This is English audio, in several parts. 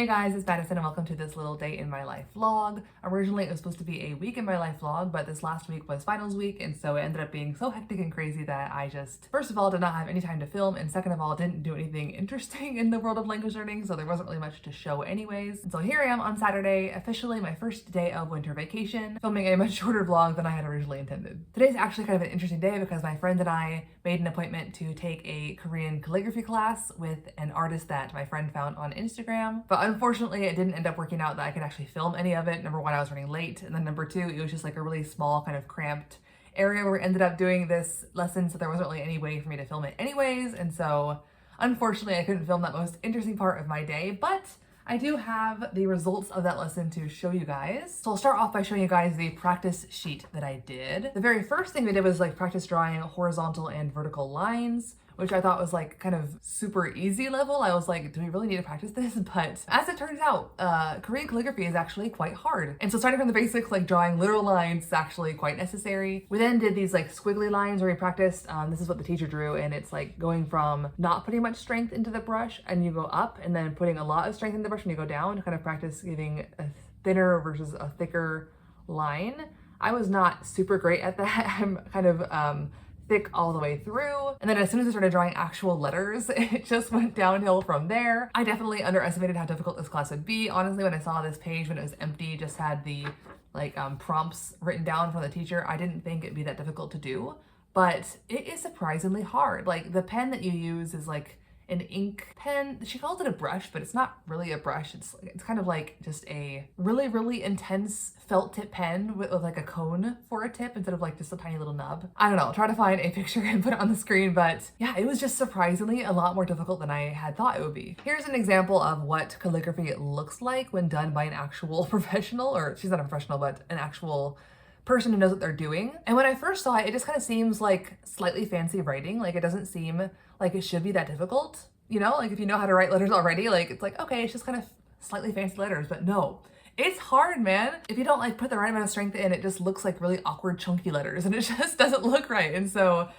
Hey guys, it's Madison and welcome to this little day in my life vlog. Originally it was supposed to be a week in my life vlog, but this last week was finals week and so it ended up being so hectic and crazy that I just, first of all, did not have any time to film, and second of all, didn't do anything interesting in the world of language learning, so there wasn't really much to show anyways. And so here I am on Saturday, officially my first day of winter vacation, filming a much shorter vlog than I had originally intended. Today's actually kind of an interesting day because my friend and I made an appointment to take a Korean calligraphy class with an artist that my friend found on Instagram. But unfortunately, it didn't end up working out that I could actually film any of it. Number one, I was running late. And then number two, it was just like a really small kind of cramped area where we ended up doing this lesson. So there wasn't really any way for me to film it anyways. And so unfortunately, I couldn't film that most interesting part of my day, but I do have the results of that lesson to show you guys. So I'll start off by showing you guys the practice sheet that I did. The very first thing we did was like practice drawing horizontal and vertical lines, which I thought was like kind of super easy level. I was like, do we really need to practice this? But as it turns out, Korean calligraphy is actually quite hard. And so starting from the basics, like drawing literal lines is actually quite necessary. We then did these like squiggly lines where we practiced, this is what the teacher drew, and it's like going from not putting much strength into the brush and you go up, and then putting a lot of strength in the brush and you go down to kind of practice giving a thinner versus a thicker line. I was not super great at that. I'm kind of, thick all the way through. And then as soon as I started drawing actual letters, it just went downhill from there. I definitely underestimated how difficult this class would be. Honestly, when I saw this page, when it was empty, just had the like prompts written down from the teacher, I didn't think it'd be that difficult to do, but it is surprisingly hard. Like the pen that you use is like an ink pen. She calls it a brush, but it's not really a brush. It's kind of like just a really intense felt tip pen with like a cone for a tip instead of like just a tiny little nub. I don't know, I'll try to find a picture and put it on the screen, but yeah, it was just surprisingly a lot more difficult than I had thought it would be. Here's an example of what calligraphy looks like when done by an actual professional, or she's not a professional, but an actual person who knows what they're doing. And when I first saw it, it just kind of seems like slightly fancy writing. Like it doesn't seem like it should be that difficult, you know? Like if you know how to write letters already, like it's like, okay, it's just kind of slightly fancy letters, but no. It's hard, man. If you don't like put the right amount of strength in, it just looks like really awkward chunky letters and it just doesn't look right. And so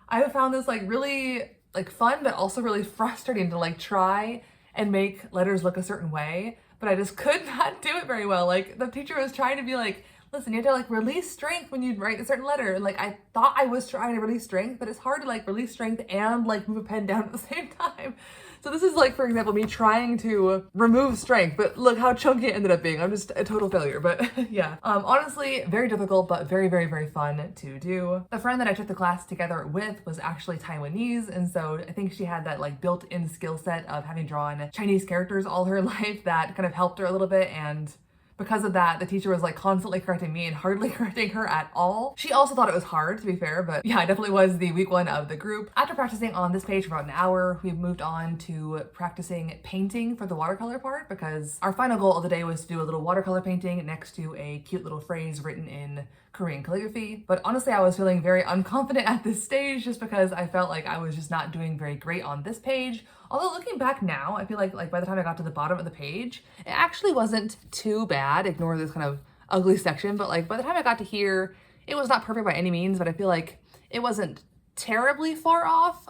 I found this like really like fun, but also really frustrating to like try and make letters look a certain way, but I just could not do it very well. Like the teacher was trying to be like, listen, you have to like release strength when you write a certain letter. And like, I thought I was trying to release strength, but it's hard to like release strength and like move a pen down at the same time. So this is like, for example, me trying to remove strength, but look how chunky it ended up being. I'm just a total failure, but yeah. Honestly, very difficult, but very fun to do. The friend that I took the class together with was actually Taiwanese. And so I think she had that like built-in skill set of having drawn Chinese characters all her life that kind of helped her a little bit. And because of that, the teacher was like constantly correcting me and hardly correcting her at all. She also thought it was hard, to be fair, but yeah, I definitely was the weak one of the group. After practicing on this page for about an hour, we moved on to practicing painting for the watercolor part, because our final goal of the day was to do a little watercolor painting next to a cute little phrase written in Korean calligraphy. But honestly, I was feeling very unconfident at this stage just because I felt like I was just not doing very great on this page. Although looking back now, I feel like by the time I got to the bottom of the page, it actually wasn't too bad. Ignore this kind of ugly section, but like by the time I got to here, it was not perfect by any means, but I feel like it wasn't terribly far off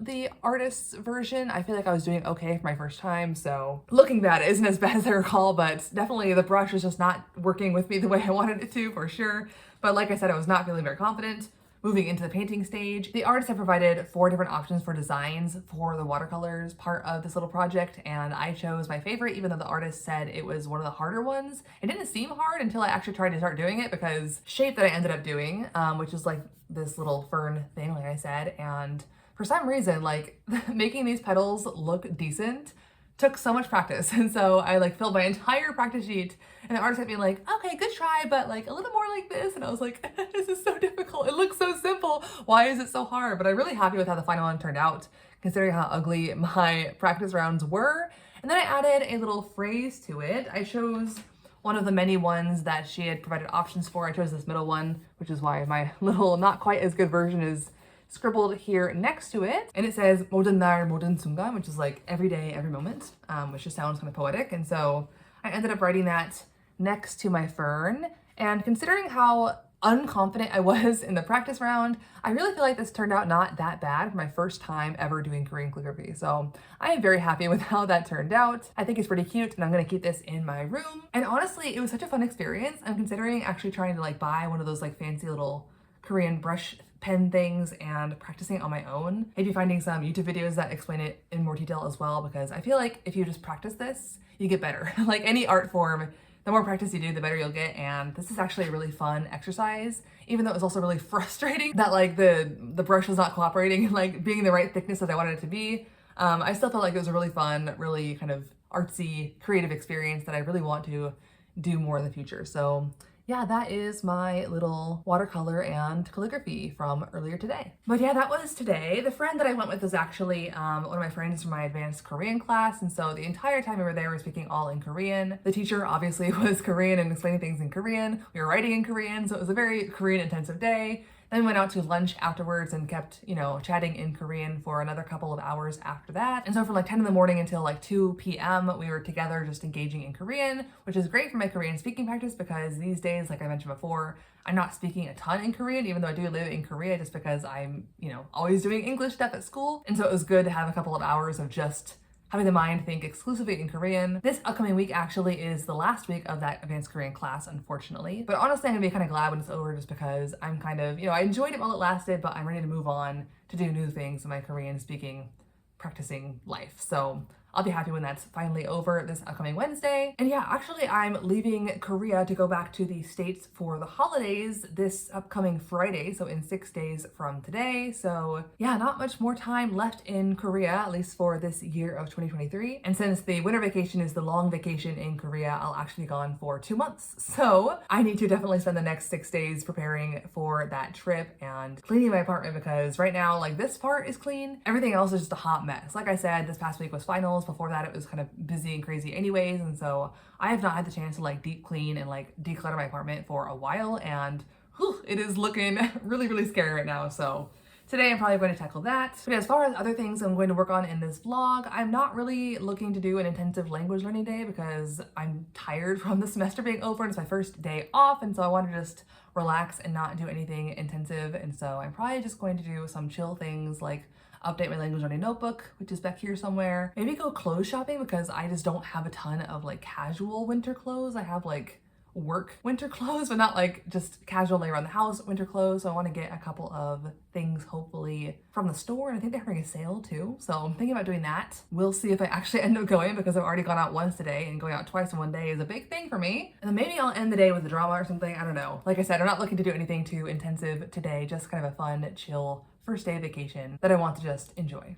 the artist's version. I feel like I was doing okay for my first time, so looking back, it isn't as bad as I recall, but definitely the brush was just not working with me the way I wanted it to, for sure. But like I said, I was not feeling very confident. Moving into the painting stage, the artist had provided 4 different options for designs for the watercolors part of this little project, and I chose my favorite, even though the artist said it was one of the harder ones. It didn't seem hard until I actually tried to start doing it, because shape that I ended up doing, which is like this little fern thing, like I said, and for some reason, like making these petals look decent took so much practice. And so I like filled my entire practice sheet, and the artist had me like, okay, good try, but like a little more like this. And I was like, this is so difficult. It looks so simple. Why is it so hard? But I'm really happy with how the final one turned out, considering how ugly my practice rounds were. And then I added a little phrase to it. I chose one of the many ones that she had provided options for. I chose this middle one, which is why my little not quite as good version is scribbled here next to it. And it says 모든 날 모든 순간, which is like every day, every moment, which just sounds kind of poetic. And so I ended up writing that next to my fern. And considering how unconfident I was in the practice round, I really feel like this turned out not that bad for my first time ever doing Korean calligraphy. So I am very happy with how that turned out. I think it's pretty cute and I'm gonna keep this in my room. And honestly, it was such a fun experience. I'm considering actually trying to like buy one of those like fancy little Korean brush pen things and practicing on my own. Maybe finding some YouTube videos that explain it in more detail as well, because I feel like if you just practice this, you get better. Like any art form, the more practice you do, the better you'll get. And this is actually a really fun exercise, even though it was also really frustrating that like the brush was not cooperating and like being the right thickness that I wanted it to be. I still felt like it was a really fun, really kind of artsy, creative experience that I really want to do more in the future. So yeah, that is my little watercolor and calligraphy from earlier today. But yeah, that was today. The friend that I went with is actually one of my friends from my advanced Korean class. And so the entire time we were there, we were speaking all in Korean. The teacher obviously was Korean and explaining things in Korean. We were writing in Korean, so it was a very Korean intensive day. Then we went out to lunch afterwards and kept, chatting in Korean for another couple of hours after that. And so from like 10 in the morning until like 2 p.m., we were together just engaging in Korean, which is great for my Korean speaking practice because these days, like I mentioned before, I'm not speaking a ton in Korean, even though I do live in Korea just because I'm, always doing English stuff at school. And so it was good to have a couple of hours of just having the mind think exclusively in Korean. This upcoming week actually is the last week of that advanced Korean class, unfortunately. But honestly, I'm gonna be kind of glad when it's over just because I'm kind of, I enjoyed it while it lasted, but I'm ready to move on to do new things in my Korean speaking, practicing life. So I'll be happy when that's finally over this upcoming Wednesday. And yeah, actually I'm leaving Korea to go back to the States for the holidays this upcoming Friday, so in 6 days from today. So yeah, not much more time left in Korea, at least for this year of 2023. And since the winter vacation is the long vacation in Korea, I'll actually be gone for 2 months. So I need to definitely spend the next 6 days preparing for that trip and cleaning my apartment, because right now, like, this part is clean. Everything else is just a hot mess. Like I said, this past week was finals. Before that, it was kind of busy and crazy anyways. And so I have not had the chance to like deep clean and like declutter my apartment for a while. And whew, it is looking really, really scary right now. So today I'm probably going to tackle that. But as far as other things I'm going to work on in this vlog, I'm not really looking to do an intensive language learning day because I'm tired from the semester being over and it's my first day off. And so I want to just relax and not do anything intensive. And so I'm probably just going to do some chill things like update my language learning notebook, which is back here somewhere. Maybe go clothes shopping because I just don't have a ton of like casual winter clothes. I have like work winter clothes, but not like just casual lay around the house winter clothes. So I want to get a couple of things hopefully from the store. And I think they're having a sale too. So I'm thinking about doing that. We'll see if I actually end up going because I've already gone out once today and going out twice in one day is a big thing for me. And then maybe I'll end the day with a drama or something. I don't know. Like I said, I'm not looking to do anything too intensive today, just kind of a fun, chill first day of vacation that I want to just enjoy.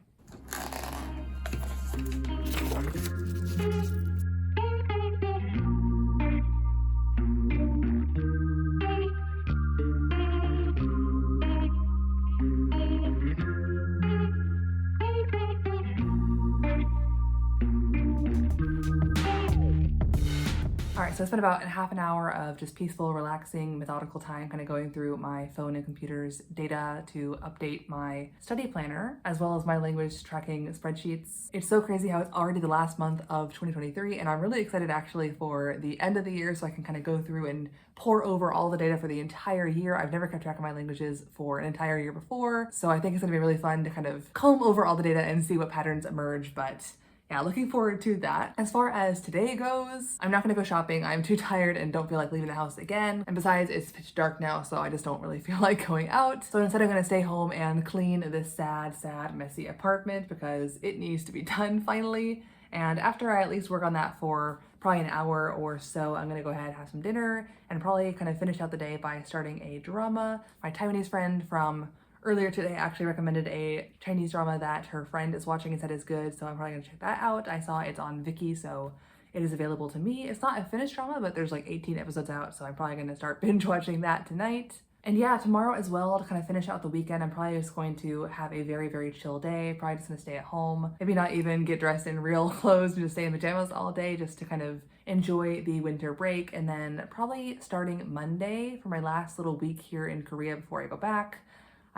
All right, so I spent about a half an hour of just peaceful, relaxing, methodical time kind of going through my phone and computer's data to update my study planner, as well as my language tracking spreadsheets. It's so crazy how it's already the last month of 2023, and I'm really excited actually for the end of the year so I can kind of go through and pour over all the data for the entire year. I've never kept track of my languages for an entire year before, so I think it's gonna be really fun to kind of comb over all the data and see what patterns emerge, but yeah, looking forward to that. As far as today goes, I'm not gonna go shopping. I'm too tired and don't feel like leaving the house again. And besides, it's pitch dark now, so I just don't really feel like going out. So instead, I'm gonna stay home and clean this sad, messy apartment because it needs to be done finally. And after I at least work on that for probably an hour or so, I'm gonna go ahead and have some dinner and probably kind of finish out the day by starting a drama. My Taiwanese friend from earlier today actually recommended a Chinese drama that her friend is watching and said is good, so I'm probably gonna check that out. I saw it's on Viki, so it is available to me. It's not a finished drama, but there's like 18 episodes out, so I'm probably gonna start binge watching that tonight. And yeah, tomorrow as well, to kind of finish out the weekend, I'm probably just going to have a very, very chill day. Probably just gonna stay at home, maybe not even get dressed in real clothes and just stay in pajamas all day just to kind of enjoy the winter break. And then probably starting Monday for my last little week here in Korea before I go back,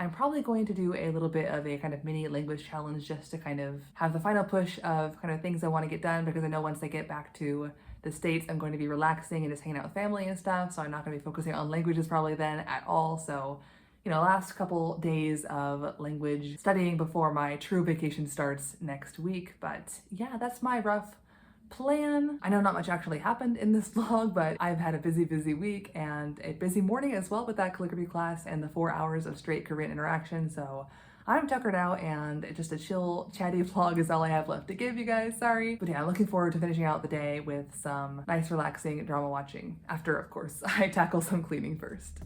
I'm probably going to do a little bit of a kind of mini language challenge just to kind of have the final push of kind of things I want to get done, because I know once I get back to the States, I'm going to be relaxing and just hanging out with family and stuff, so I'm not going to be focusing on languages probably then at all. So, you know, last couple days of language studying before my true vacation starts next week. But yeah, that's my rough plan. I know not much actually happened in this vlog, but I've had a busy week and a busy morning as well with that calligraphy class and the 4 hours of straight Korean interaction. So I'm tuckered out, and just a chill, chatty vlog is all I have left to give you guys, sorry. But yeah, I'm looking forward to finishing out the day with some nice, relaxing drama watching. After, of course, I tackle some cleaning first.